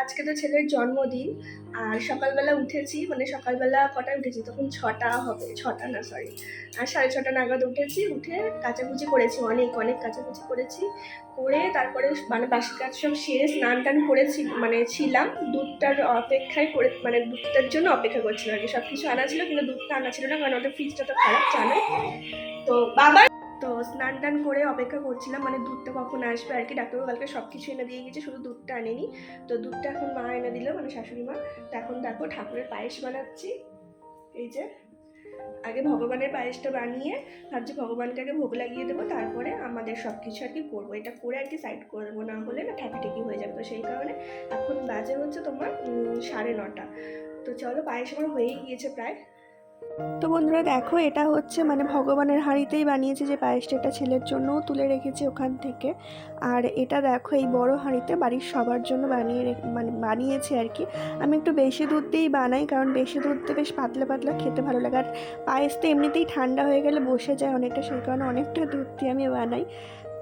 আজকে তো ছেলের জন্মদিন। আর সকালবেলা উঠেছি, মানে সকালবেলা কটায় উঠেছি, তখন 6টা হবে, 6টা না সরি, আর 6:30 নাগাদ উঠেছি। উঠে কাচাকুচি করেছি, অনেক অনেক কাচাকুচি করেছি। করে তারপরে মানে বাসি কাজ সব সেরে স্নান টান করেছি, মানে ছিলাম দুধটার অপেক্ষায় করে, মানে দুধটার জন্য অপেক্ষা করছিলাম আর কি। সব কিছু আনা ছিল কিন্তু দুধটা আনা ছিল না, কারণ ওদের ফ্রিজটা তো খারাপ জানো। তো বাবা, তো স্নান টান করে অপেক্ষা করছিলাম, মানে দুধটা কখন আসবে আর কি। ডাক্তারবাবু কালকে সব কিছু এনে দিয়ে গেছে, শুধু দুধটা আনেনি। তো দুধটা এখন মা এনে দিল, মানে শাশুড়ি মা। তো এখন দেখো ঠাকুরের পায়েস বানাচ্ছি। এই যে আগে ভগবানের পায়েসটা বানিয়ে ভাবছি ভগবানকে আগে ভোগ লাগিয়ে দেবো, তারপরে আমাদের সব কিছু আর কি করবো। এটা করে আর কি সাইড করে দেবো, না হলে না ঠেকাঠেকি হয়ে যাবে। তো সেই কারণে এখন বাজে হচ্ছে তোমার 9:30। তো চলো, পায়েস আমার হয়েই গিয়েছে প্রায়। তো বন্ধুরা দেখো, এটা হচ্ছে মানে ভগবানের হাঁড়িতেই বানিয়েছে যে পায়েসটা, এটা ছেলের জন্যও তুলে রেখেছি ওখান থেকে। আর এটা দেখো এই বড় হাঁড়িতে বাড়ির সবার জন্য মানে বানিয়েছে আর কি। আমি একটু বেশি দুধ দিয়েই বানাই, কারণ বেশি দুধ দিয়ে বেশ পাতলা পাতলা খেতে ভালো লাগে। আর পায়েস তো এমনিতেই ঠান্ডা হয়ে গেলে বসে যায় অনেকটা, সেই কারণে অনেকটা দুধ দিয়ে আমি বানাই।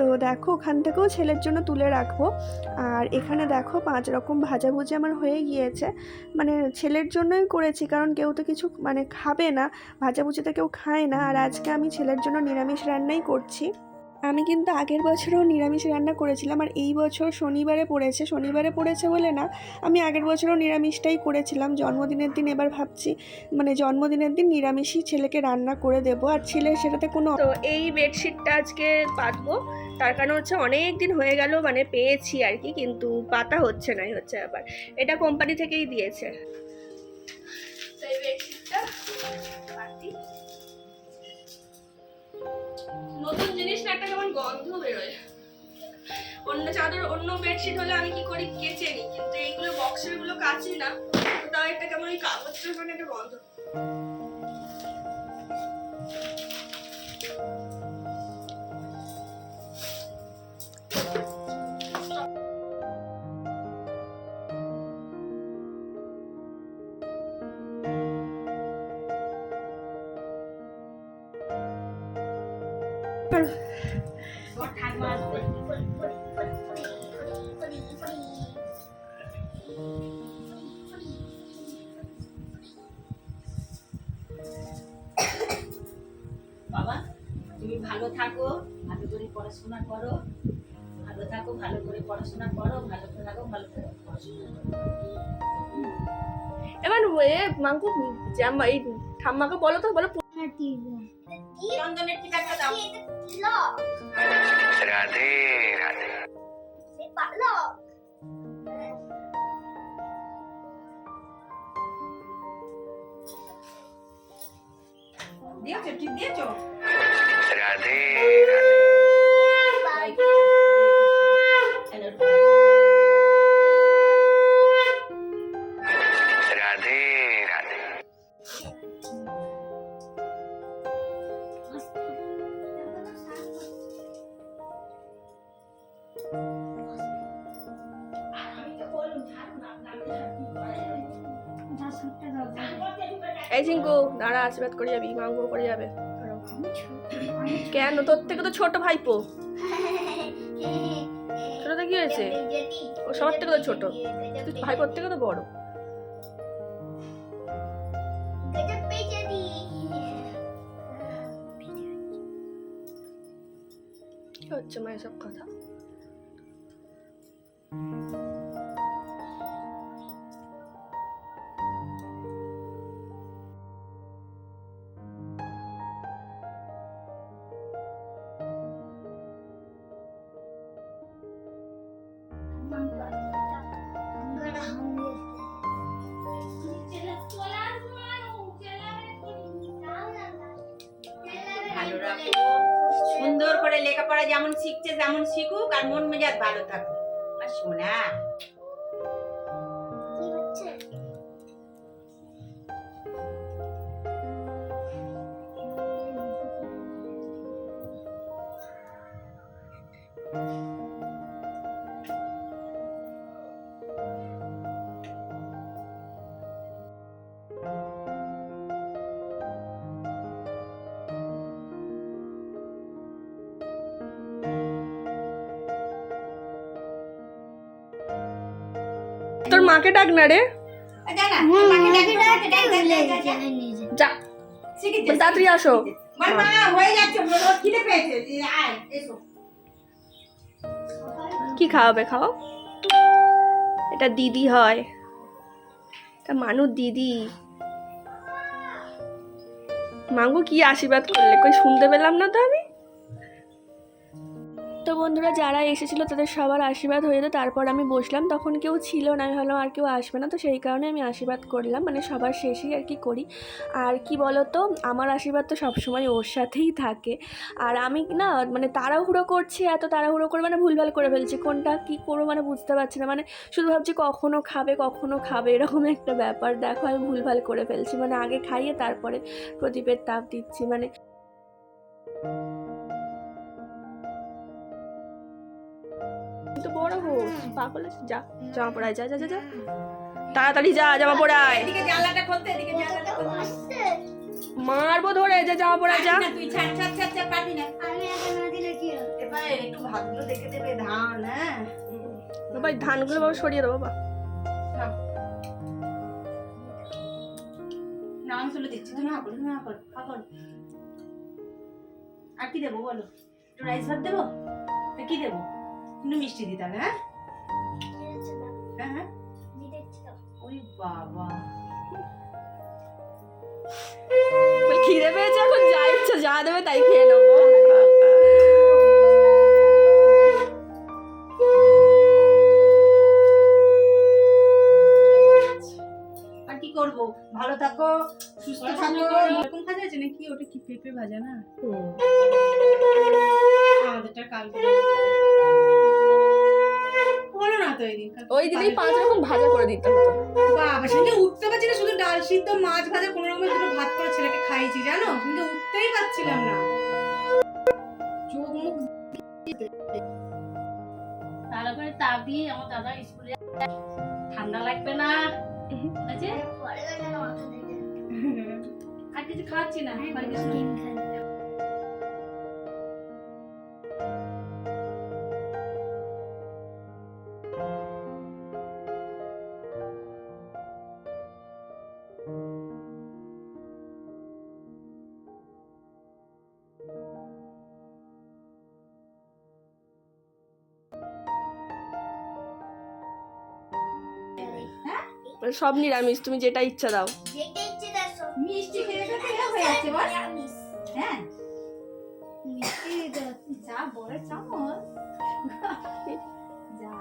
তো দেখো ওখান থেকেও ছেলের জন্য তুলে রাখবো। আর এখানে দেখো 5 রকম ভাজাভুজি আমার হয়ে গিয়েছে। মানে ছেলের জন্যই করেছি, কারণ কেউ তো কিছু মানে খাবে না, ভাজাভুজিটা কেউ খায় না। আর আজকে আমি ছেলের জন্য নিরামিষ রান্নাই করছি। আমি কিন্তু আগের বছরও নিরামিষ রান্না করেছিলাম, আর এই বছর শনিবারে পড়েছে বলে না, আমি আগের বছরও নিরামিষটাই করেছিলাম জন্মদিনের দিন। এবার ভাবছি মানে জন্মদিনের দিন নিরামিষই ছেলেকে রান্না করে দেবো, আর ছেলের সেটাতে কোনো। তো এই বেডশিটটা আজকে পাতবো, তার কারণ হচ্ছে অনেক দিন হয়ে গেল, মানে পেয়েছি আর কি, কিন্তু পাতা হচ্ছে নাই হচ্ছে আবার। এটা কোম্পানি থেকেই দিয়েছে। তো এই বেডশিটটা পাতি, নতুন জিনিস না, একটা কেমন গন্ধ বেরোয়। অন্য চাদর অন্য বেডশিট হলে আমি কি করি, কেচে নিই, কিন্তু এইগুলো বক্সের গুলো কাচি না। তাও একটা কেমন ওই কাগজটার মানে একটা গন্ধ। বাবা, তুমি ভালো থাকো, ভালো করে পড়াশোনা করো, ভালো থাকো, ভালো করে পড়াশোনা করো, ভালো করে থাকো, ভালো করে পড়াশোনা করো। এবার মাঙ্কু জামা এই ঠাম্মাকে বলো তো, বলো চন্দনের টিকাটা দাও। রাধে রাধে। দিয়েছো, ঠিক দিয়েছো? রাধে রাধে রাধে। এই চিঙ্কু দাঁড়া, আশীর্বাদ করে যাবি, মাঙ্কু করে যাবে। কেন, তোর থেকে তো ছোট ভাইপো। ছোটটা কি হয়েছে, ও সবার থেকে তো ছোট, তুই ভাইপোর থেকে তো বড়। কি হচ্ছে মা এসব কথা? ভালো রাখো, সুন্দর করে লেখাপড়া যেমন শিখছে তেমন শিখুক, আর মন মেজাজ ভালো থাকুক। আর শোনা, তোর মাকে ডাক না রে, যা না, মাকে ডাক, মাকে ডাক, যা শিখেছে। তাড়াতাড়ি আসো। বল মা হয়ে যাচ্ছে, বল ওর খিদে পেয়েছে, আয় এসো। কি খাওয়াবে, খাও। এটা দিদি হয়, এটা মানুষ দিদি। মাগো কি আশীর্বাদ করলে, কই শুনতে পেলাম না তো আমি। তো বন্ধুরা যারা এসেছিলো তাদের সবার আশীর্বাদ হয়ে যেত, তারপর আমি বসলাম, তখন কেউ ছিল না, আমি ভাবলাম আর কেউ আসবে না, তো সেই কারণে আমি আশীর্বাদ করলাম, মানে সবার শেষেই আর কি করি। আর কি বলো তো, আমার আশীর্বাদ তো সবসময় ওর সাথেই থাকে। আর আমি না মানে তাড়াহুড়ো করছি, এত তাড়াহুড়ো করে মানে ভুলভাল করে ফেলছি, কোনটা কি করবো মানে বুঝতে পারছি না, মানে শুধু ভাবছি কখনো খাবে এরকম একটা ব্যাপার। দেখো আমি ভুলভাল করে ফেলছি, মানে আগে খাইয়ে তারপরে প্রদীপের তাপ দিচ্ছি, মানে তো বড় হোস পাগল আছে। যা জামা পড়ায়, যা যা যা যা তাড়াতাড়ি যা জামা পড়ায়। এদিকে জানলাটা খুলতে, এদিকে জানলাটা খুলতে। মারবো ধরে, যা জামা পড়ায় যা। তুই ছাড় ছাড় ছাড় ছাড়, পারবি না। এবার একটু ভাতগুলো দেখে দেবে, ধান। হ্যাঁ বাবা ধানগুলো বাবা সরিয়ে দেবো বাবা। না আমি তুলে দিচ্ছি, তুমি হাঁকো, তুমি হাঁকো, হাঁকো। আর কি দেবো বলো? একটু রাইস ভাত দেবো? তো কি দেবো? একটু মিষ্টি দিতাম। হ্যাঁ হ্যাঁ হ্যাঁ, ওই বাবা খিদে পেয়েছে, এখন যা ইচ্ছা যা দেবে তাই খেয়ে নেবো। আর কি করবো? ভালো থাকো, সুস্থ থাকো। এরকম ভাজা আছে নাকি? ওটা কি পেঁপে ভাজা না? আমাদেরটা কালকে বলো না তো, ওই দিনই 5 রকম ভাজা করে দিতে হতো। বাবা সঙ্গে উঠতে পারছি না, শুধু ডাল সিদ্ধ মাছ ভাজা কোনো রকমের দুটো ভাত করে ছেলেকে খাইয়েছি, জানো? কিন্তু উঠতেই পারছিলাম না, চোখ মুখ। তারপরে তাপ দিয়ে আমার দাদা স্কুলে, ঠান্ডা লাগবে না, আছে? আর কিছু খাচ্ছি না, বাড়ি কিছু নেই। সব নিরামিষ, তুমি যেটা ইচ্ছা দাও। মিষ্টি খেয়ে খেয়ে হয়ে যাচ্ছে বল। হ্যাঁ মিষ্টি যা বড় চামচ, যা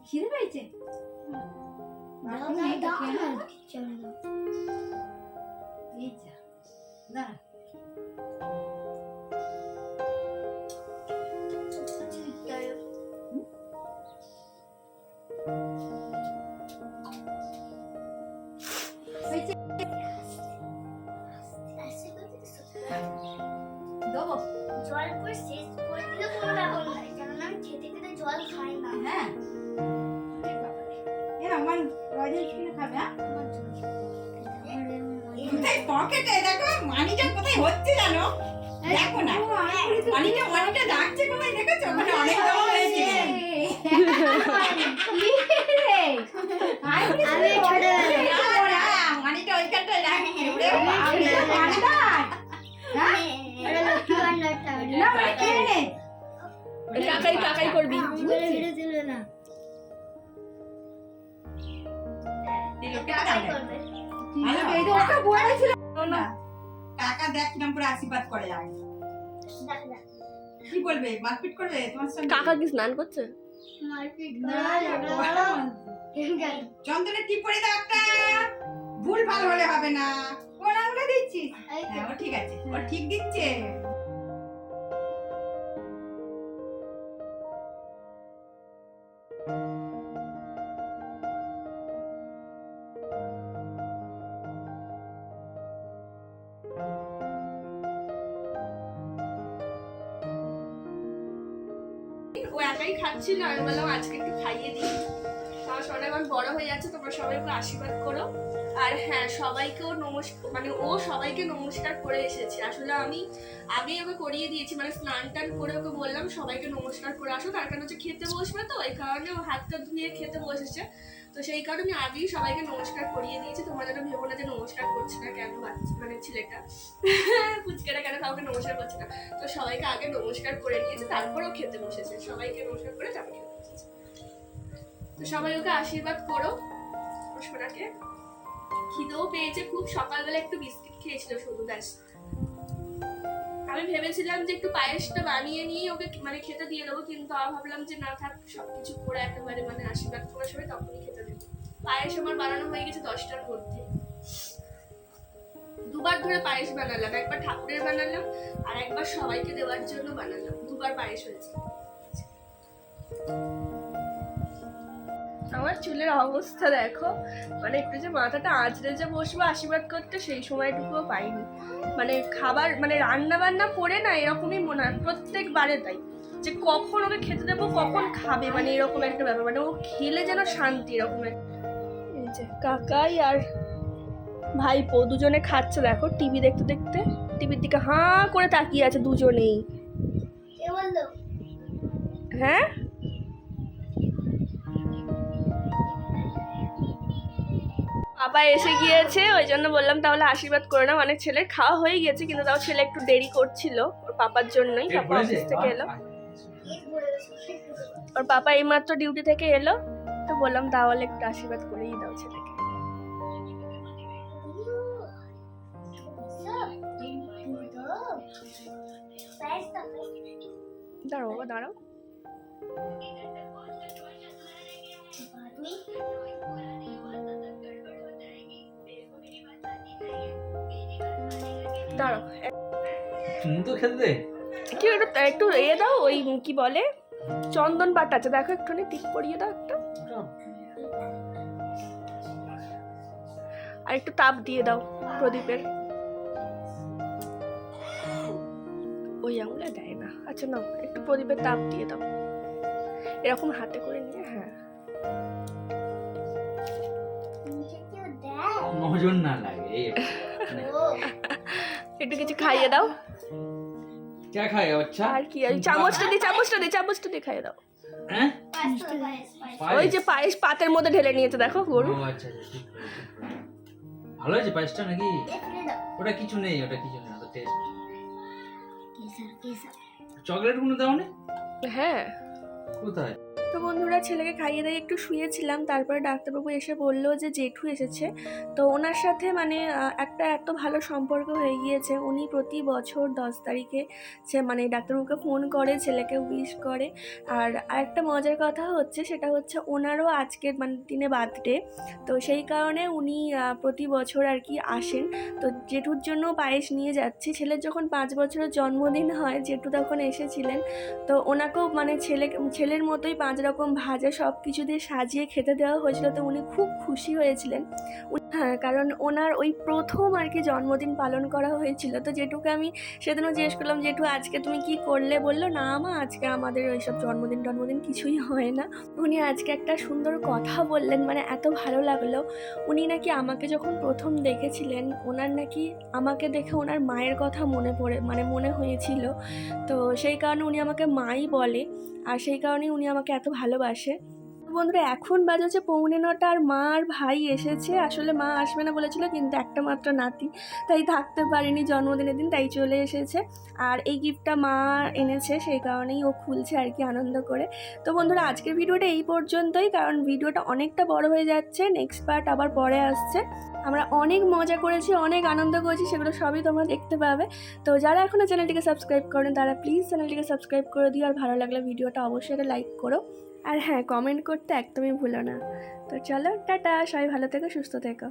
খিদে পেয়েছে। এই যা দাঁড়া, জল পুরো শেষ করে দিলে কোনো ব্যাপার নাই, কারণ আমি খেতে খেতে জল খাই না। হ্যাঁ এ আমার রয়্যাল কিনে খাবে। কোথায় পকেটে দেখো মানিটা কোথায় হচ্ছে জানো? দেখো না মানিটা ডাকছে কোথায়, দেখেছো? মানে অনেক দাম হয়েছে। আমি ছোটবেলায় মানিটা ওইখানটায় রাখি। ওরে কাকাই করবি। কাকা দেখ কিরম করে আশীর্বাদ করে যায়। কি বলবে? মারপিট করবে তোমার সঙ্গে? কাকা কি স্নান করছে? চন্দনের টিপ পরে দাও একটা, ভুল ভাল হলে হবে না। কোন আঙুলে দিচ্ছিস? হ্যাঁ ও ঠিক আছে, ও ঠিক দিচ্ছে। ও একাই খাচ্ছিল, আমি বললাম আজকে একটু খাইয়ে দিই। আমার সবাই এখন বড় হয়ে যাচ্ছে, তোমরা সবাই একটু আশীর্বাদ করো। আর হ্যাঁ, সবাইকেও নমস্কার, মানে ও সবাইকে নমস্কার করে এসেছে। আসলে আমি আগেই ওকে করিয়ে দিয়েছি, মানে স্নান টান করে ওকে বললাম সবাইকে নমস্কার করে আসো, তার কারণ হচ্ছে খেতে বসবে, তো এই কারণে ও হাতটা ধুয়ে খেতে বসেছে। তো সেই কারণে আমি আগেই সবাইকে নমস্কার করিয়ে দিয়েছি। তোমরা যেন ভেবো না যে নমস্কার করছে না কেন, মানে ছেলেটা পুচকেটা কেন কাউকে নমস্কার করছে না। তো সবাইকে আগে নমস্কার করে নিয়েছে, তারপরেও খেতে বসেছে। সবাইকে নমস্কার করে তারপর খেতে বসেছে। তো সবাই ওকে আশীর্বাদ করো সোনাকে। খিদেও পেয়েছে খুব, সকালবেলা একটু বিস্কিট খেয়েছিল শুধু, ব্যাস। আমি ভেবেছিলাম যে একটু পায়েসটা বানিয়ে নিয়ে ওকে মানে খেতে দিয়ে দেবো, কিন্তু আবার ভাবলাম যে না থাক, সবকিছু করে একেবারে মানে আশীর্বাদ করার সময় তখনই খেতে দেবো। পায়েস আমার বানানো হয়ে গেছে 10টার মধ্যে। দুবার ধরে পায়েস বানালাম, একবার ঠাকুরের বানালাম আর একবার সবাইকে দেওয়ার জন্য বানালাম। দুবার পায়েস হয়েছে। আমার চুলের অবস্থা দেখো, মানে একটু যে মাথাটা আঁচড়ে যে বসবো আশীর্বাদ করতে, সেই সময়টুকুও পাইনি। মানে খাবার মানে রান্না বান্না করে না এরকমই মনে হয় প্রত্যেকবারে, তাই যে কখন ওকে খেতে দেবো, কখন খাবে, মানে এরকম একটা ব্যাপার। মানে ও খেলে যেন শান্তি, এরকম একটা। এই যে কাকাই আর ভাইপো দুজনে খাচ্ছে দেখো, টিভি দেখতে দেখতে টিভির দিকে হাঁ করে তাকিয়ে আছে দুজনেই। কে বললো? হ্যাঁ, বাবা এসে গিয়েছে, ওই জন্য বললাম তাহলে আশীর্বাদ করে নাও। মানে ছেলের খাওয়া হয়ে গেছে, কিন্তু তাও ছেলে একটু দেরি করছিল ওর পাপার জন্যই। পাপা অফিস থেকে এলো, ওর পাপা এইমাত্র ডিউটি থেকে এলো, তো বললাম তাহলে একটু আশীর্বাদ করেই দাও ছেলেকে। দাঁড়াও বাবা, দাঁড়াও। দাঁড়াও, তুমি তো খেতে দে। কি একটু একটু এ দাও, ওই কি বলে চন্দন বাটা আছে দেখো, একটুখানি টিপ পরিয়ে দাও একটা, আর একটু তাপ দিয়ে দাও প্রদীপের। ওই আঙুলে দেয় না। আচ্ছা নাও, একটু প্রদীপের তাপ দিয়ে দাও এরকম হাতে করে নিয়ে। হ্যাঁ, নজন না লাগে একটু কিছু খাইয়ে দাও। क्या खाएगा बच्चा? আর কি, চামচটা দিয়ে খাইয়ে দাও। হ্যাঁ, ওই যে পায়েস পাতের মধ্যে ঢেলে নিয়েছে দেখো গরু। ও আচ্ছা, ঠিক ভালো হয়েছে পায়েসটা নাকি? ওটা কিছু নেই, ওটা টেস্ট। চকলেট গুলো দাও না? হ্যাঁ, কোথায়? তো বন্ধুরা ছেলেকে খাইয়ে দিয়ে একটু শুয়েছিলাম, তারপরে ডাক্তারবাবু এসে বললো যে জেঠু এসেছে। তো ওনার সাথে মানে একটা এত ভালো সম্পর্ক হয়ে গিয়েছে, উনি প্রতি বছর 10 তারিখে মানে ডাক্তারবাবুকে ফোন করে, ছেলেকে উইশ করে। আর আরেকটা মজার কথা হচ্ছে, সেটা হচ্ছে ওনারও আজকের মানে দিনে বার্থডে, তো সেই কারণে উনি প্রতি বছর আর কি আসেন। তো জেঠুর জন্য পায়েস নিয়ে যাচ্ছি। ছেলের যখন 5 বছরের জন্মদিন হয়, জেঠু তখন এসেছিলেন। তো ওনাকেও মানে ছেলের মতোই 5 রকম ভাজা সব কিছু দিয়ে সাজিয়ে খেতে দেওয়া হয়েছিল। তো উনি খুব খুশি হয়েছিলেন। হ্যাঁ, কারণ ওনার ওই প্রথম আর কি জন্মদিন পালন করা হয়েছিল। তো জেঠুকে আমি সেদিনও জিজ্ঞেস করলাম, জেঠু আজকে তুমি কি করলে? বললো না মা, আজকে আমাদের ওইসব জন্মদিন কিছুই হয় না। উনি আজকে একটা সুন্দর কথা বললেন, মানে এত ভালো লাগলো। উনি নাকি আমাকে যখন প্রথম দেখেছিলেন, ওনার নাকি আমাকে দেখে ওনার মায়ের কথা মনে হয়েছিল। তো সেই কারণে উনি আমাকে মাই বলে, আর সেই কারণেই উনি আমাকে এত ভালোবাসে। বন্ধুরা এখন বাজে হচ্ছে 9:45, আর মা আর ভাই এসেছে। আসলে মা আসবে না বলেছিল, কিন্তু একটা মাত্র নাতি, তাই থাকতে পারিনি জন্মদিনের দিন, তাই চলে এসেছে। আর এই গিফটটা মা এনেছে, সেই কারণেই ও খুলছে আর কি আনন্দ করে। তো বন্ধুরা আজকের ভিডিওটা এই পর্যন্তই, কারণ ভিডিওটা অনেকটা বড় হয়ে যাচ্ছে। নেক্সট পার্ট আবার পরে আসছে। আমরা অনেক মজা করেছি, অনেক আনন্দ করেছি, সেগুলো সবই তোমরা দেখতে পাবে। তো যারা এখনও চ্যানেলটিকে সাবস্ক্রাইব করেন তারা প্লিজ চ্যানেলটিকে সাবস্ক্রাইব করে দিও, আর ভালো লাগলে ভিডিওটা অবশ্যই একটা লাইক করো, আর হ্যাঁ কমেন্ট করতে একদমই ভুলো না। তো চলো টাটা, সবাই ভালো থেকো, সুস্থ থেকো।